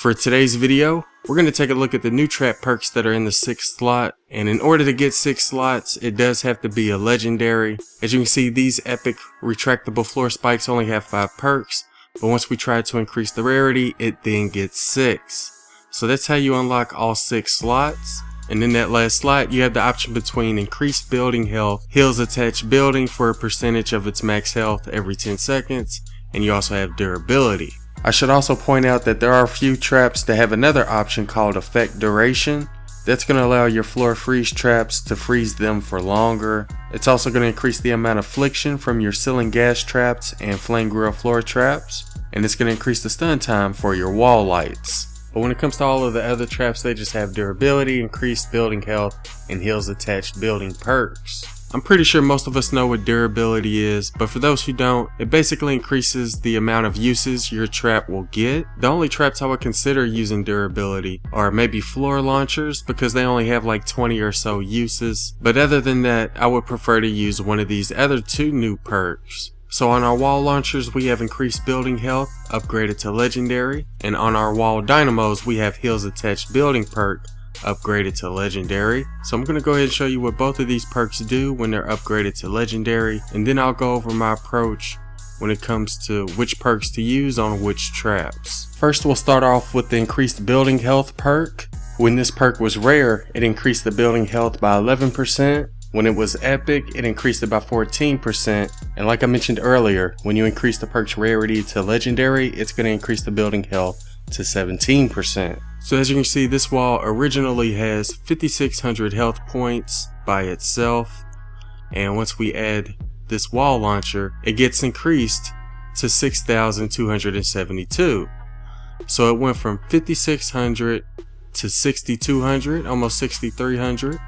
For today's video, we're going to take a look at the new trap perks that are in the 6th slot, and in order to get 6 slots, it does have to be a legendary. As you can see, these epic retractable floor spikes only have 5 perks, but once we try to increase the rarity, it then gets 6. So that's how you unlock all 6 slots. And in that last slot, you have the option between increased building health, heals attached building for a percentage of its max health every 10 seconds, and you also have durability. I should also point out that there are a few traps that have another option called effect duration. That's going to allow your floor freeze traps to freeze them for longer. It's also going to increase the amount of friction from your ceiling gas traps and flame grill floor traps, and it's going to increase the stun time for your wall lights. But when it comes to all of the other traps, they just have durability, increased building health, and heals attached building perks. I'm pretty sure most of us know what durability is, but for those who don't, it basically increases the amount of uses your trap will get. The only traps I would consider using durability are maybe floor launchers, because they only have like 20 or so uses. But other than that, I would prefer to use one of these other 2 new perks. So on our wall launchers, we have increased building health, upgraded to legendary, and on our wall dynamos, we have heals attached building perk, upgraded to legendary. So I'm going to go ahead and show you what both of these perks do when they're upgraded to legendary, and then I'll go over my approach when it comes to which perks to use on which traps. First, we'll start off with the increased building health perk. When this perk was rare, it increased the building health by 11%. When it was epic, it increased it by 14%. And like I mentioned earlier, when you increase the perk's rarity to legendary, it's going to increase the building health to 17%. So as you can see, this wall originally has 5,600 health points by itself. And once we add this wall launcher, it gets increased to 6,272. So it went from 5,600 to 6,200, almost 6,300.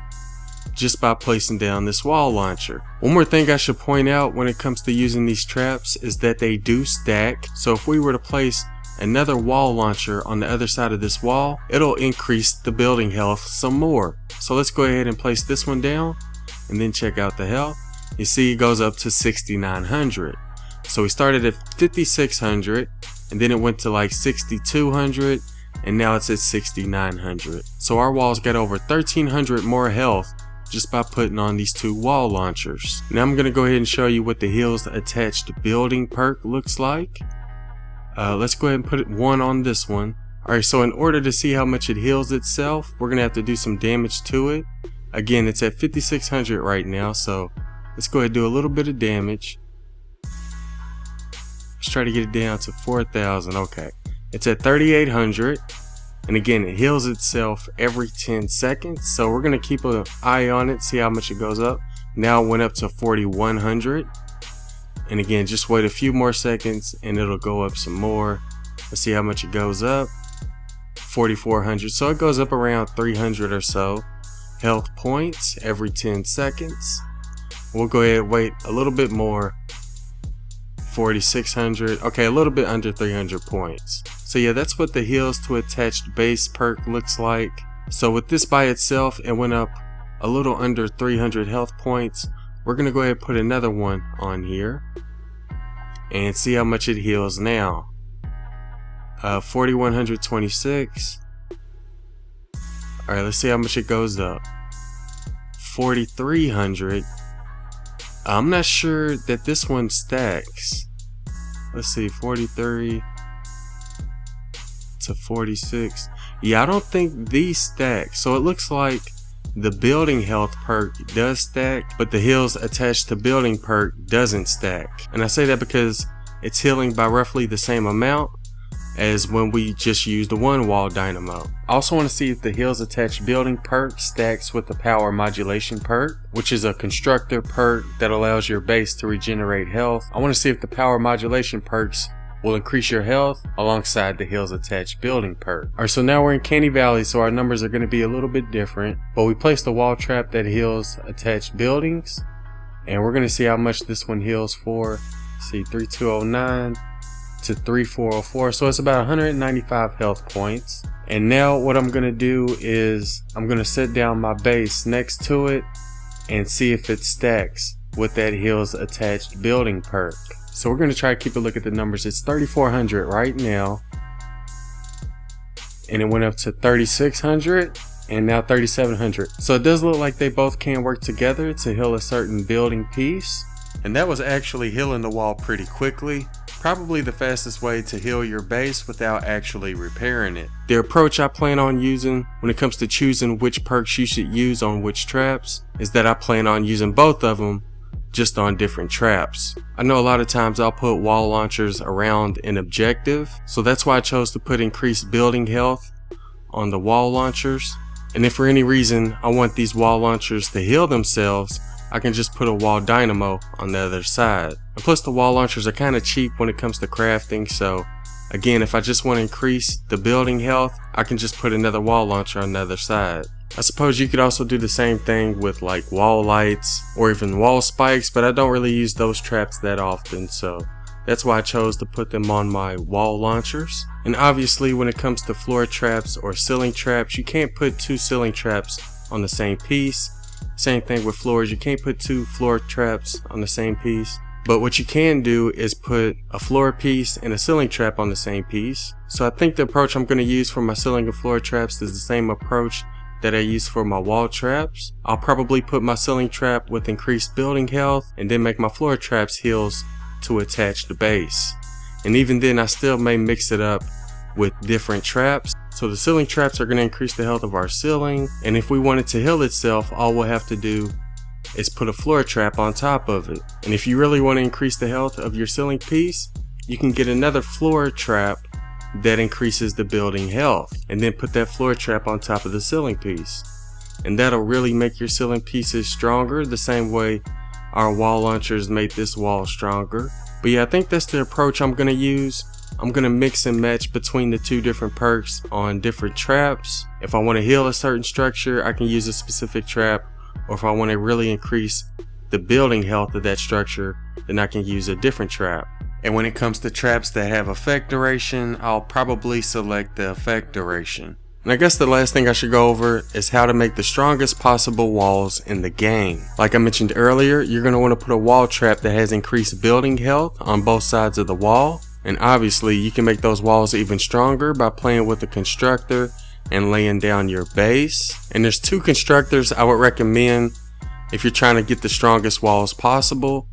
Just by placing down this wall launcher. One more thing I should point out when it comes to using these traps is that they do stack. So if we were to place another wall launcher on the other side of this wall, it'll increase the building health some more. So let's go ahead and place this one down and then check out the health. You see it goes up to 6,900. So we started at 5,600 and then it went to like 6,200 and now it's at 6,900. So our walls got over 1,300 more health just by putting on these 2 wall launchers. Now I'm going to go ahead and show you what the heals attached building perk looks like. Let's go ahead and put 1 on this one. Alright, so in order to see how much it heals itself, we're going to have to do some damage to it. Again, it's at 5,600 right now, so let's go ahead and do a little bit of damage. Let's try to get it down to 4,000. Okay, it's at 3,800. And again, it heals itself every 10 seconds. So we're going to keep an eye on it, see how much it goes up. Now it went up to 4,100. And again, just wait a few more seconds and it'll go up some more. Let's see how much it goes up. 4,400. So it goes up around 300 or so health points every 10 seconds. We'll go ahead and wait a little bit more. 4,600. Okay, a little bit under 300 points. So yeah, that's what the heals to attached base perk looks like. So with this by itself, it went up a little under 300 health points. We're going to go ahead and put another one on here and see how much it heals now. 4,126. Alright, let's see how much it goes up. 4,300. I'm not sure that this one stacks. Let's see, 43 to 46. Yeah, I don't think these stack. So it looks like the building health perk does stack, but the heals attached to building perk doesn't stack. And I say that because it's healing by roughly the same amount as when we just used the 1 wall dynamo. I also want to see if the heals attached building perk stacks with the power modulation perk, which is a constructor perk that allows your base to regenerate health. I want to see if the power modulation perks will increase your health alongside the heals attached building perk. Alright, so now we're in Candy Valley, so our numbers are going to be a little bit different, but we placed a wall trap that heals attached buildings, and we're going to see how much this one heals for. See, 3,209 to 3,404, so it's about 195 health points. And now what I'm going to do is I'm going to set down my base next to it and see if it stacks with that heals attached building perk. So we're going to try to keep a look at the numbers. It's 3,400 right now. and it went up to 3600 and now 3700. So it does look like they both can work together to heal a certain building piece. And that was actually healing the wall pretty quickly. Probably the fastest way to heal your base without actually repairing it. The approach I plan on using when it comes to choosing which perks you should use on which traps is that I plan on using both of them just on different traps. I know a lot of times I'll put wall launchers around an objective, so that's why I chose to put increased building health on the wall launchers. And if for any reason I want these wall launchers to heal themselves, I can just put a wall dynamo on the other side. And plus the wall launchers are kind of cheap when it comes to crafting, so again, if I just want to increase the building health, I can just put another wall launcher on the other side. I suppose you could also do the same thing with like wall lights or even wall spikes, but I don't really use those traps that often, so that's why I chose to put them on my wall launchers. And obviously when it comes to floor traps or ceiling traps, you can't put two ceiling traps on the same piece. Same thing with floors, you can't put two floor traps on the same piece. But what you can do is put a floor piece and a ceiling trap on the same piece. So I think the approach I'm going to use for my ceiling and floor traps is the same approach that I use for my wall traps. I'll probably put my ceiling trap with increased building health and then make my floor traps heals to attach the base. And even then I still may mix it up with different traps. So the ceiling traps are going to increase the health of our ceiling, and if we want it to heal itself, all we'll have to do is put a floor trap on top of it. And if you really want to increase the health of your ceiling piece, you can get another floor trap that increases the building health, and then put that floor trap on top of the ceiling piece. And that'll really make your ceiling pieces stronger, the same way our wall launchers made this wall stronger. But yeah, I think that's the approach I'm going to use. I'm going to mix and match between the two different perks on different traps. If I want to heal a certain structure, I can use a specific trap, or if I want to really increase the building health of that structure, then I can use a different trap. And when it comes to traps that have effect duration, I'll probably select the effect duration. And I guess the last thing I should go over is how to make the strongest possible walls in the game. Like I mentioned earlier, you're going to want to put a wall trap that has increased building health on both sides of the wall. And obviously you can make those walls even stronger by playing with the constructor and laying down your base. And there's two constructors I would recommend if you're trying to get the strongest walls possible.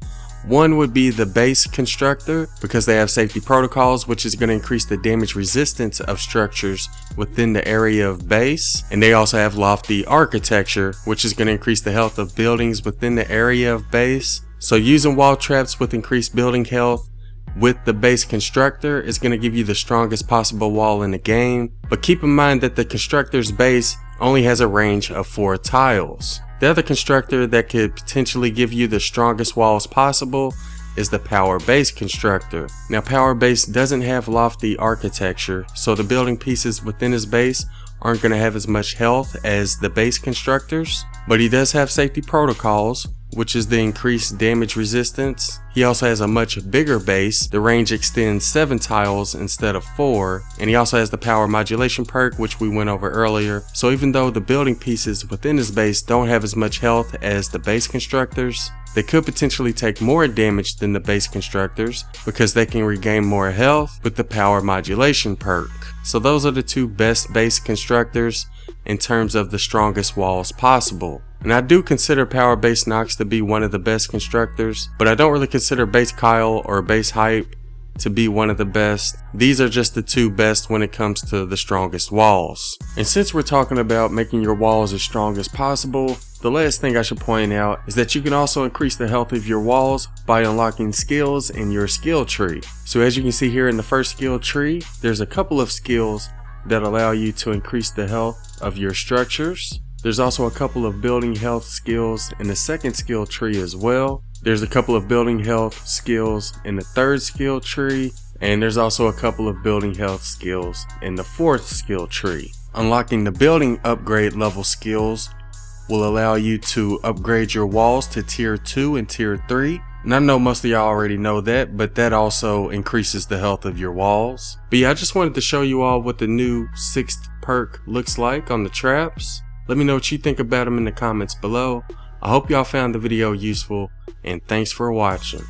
One would be the base constructor, because they have safety protocols, which is going to increase the damage resistance of structures within the area of base. And they also have lofty architecture, which is going to increase the health of buildings within the area of base. So using wall traps with increased building health with the base constructor is going to give you the strongest possible wall in the game. But keep in mind that the constructor's base only has a range of 4 tiles. The other constructor that could potentially give you the strongest walls possible is the power base constructor. Now power base doesn't have lofty architecture, so the building pieces within his base aren't going to have as much health as the base constructors, but he does have safety protocols, which is the increased damage resistance. He also has a much bigger base. The range extends 7 tiles instead of 4, and he also has the power modulation perk, which we went over earlier. So even though the building pieces within his base don't have as much health as the base constructors, they could potentially take more damage than the base constructors because they can regain more health with the power modulation perk. So those are the two best base constructors in terms of the strongest walls possible. And I do consider Power Base Nox to be one of the best constructors, but I don't really consider Base Kyle or Base Hype to be one of the best. These are just the two best when it comes to the strongest walls. And since we're talking about making your walls as strong as possible, the last thing I should point out is that you can also increase the health of your walls by unlocking skills in your skill tree. So as you can see here in the first skill tree, there's a couple of skills that allow you to increase the health of your structures. There's also a couple of building health skills in the second skill tree as well. There's a couple of building health skills in the third skill tree, and there's also a couple of building health skills in the fourth skill tree. Unlocking the building upgrade level skills will allow you to upgrade your walls to tier 2 and tier 3. And I know most of y'all already know that, but that also increases the health of your walls. But yeah, I just wanted to show you all what the new 6th perk looks like on the traps. Let me know what you think about them in the comments below. I hope y'all found the video useful, and thanks for watching.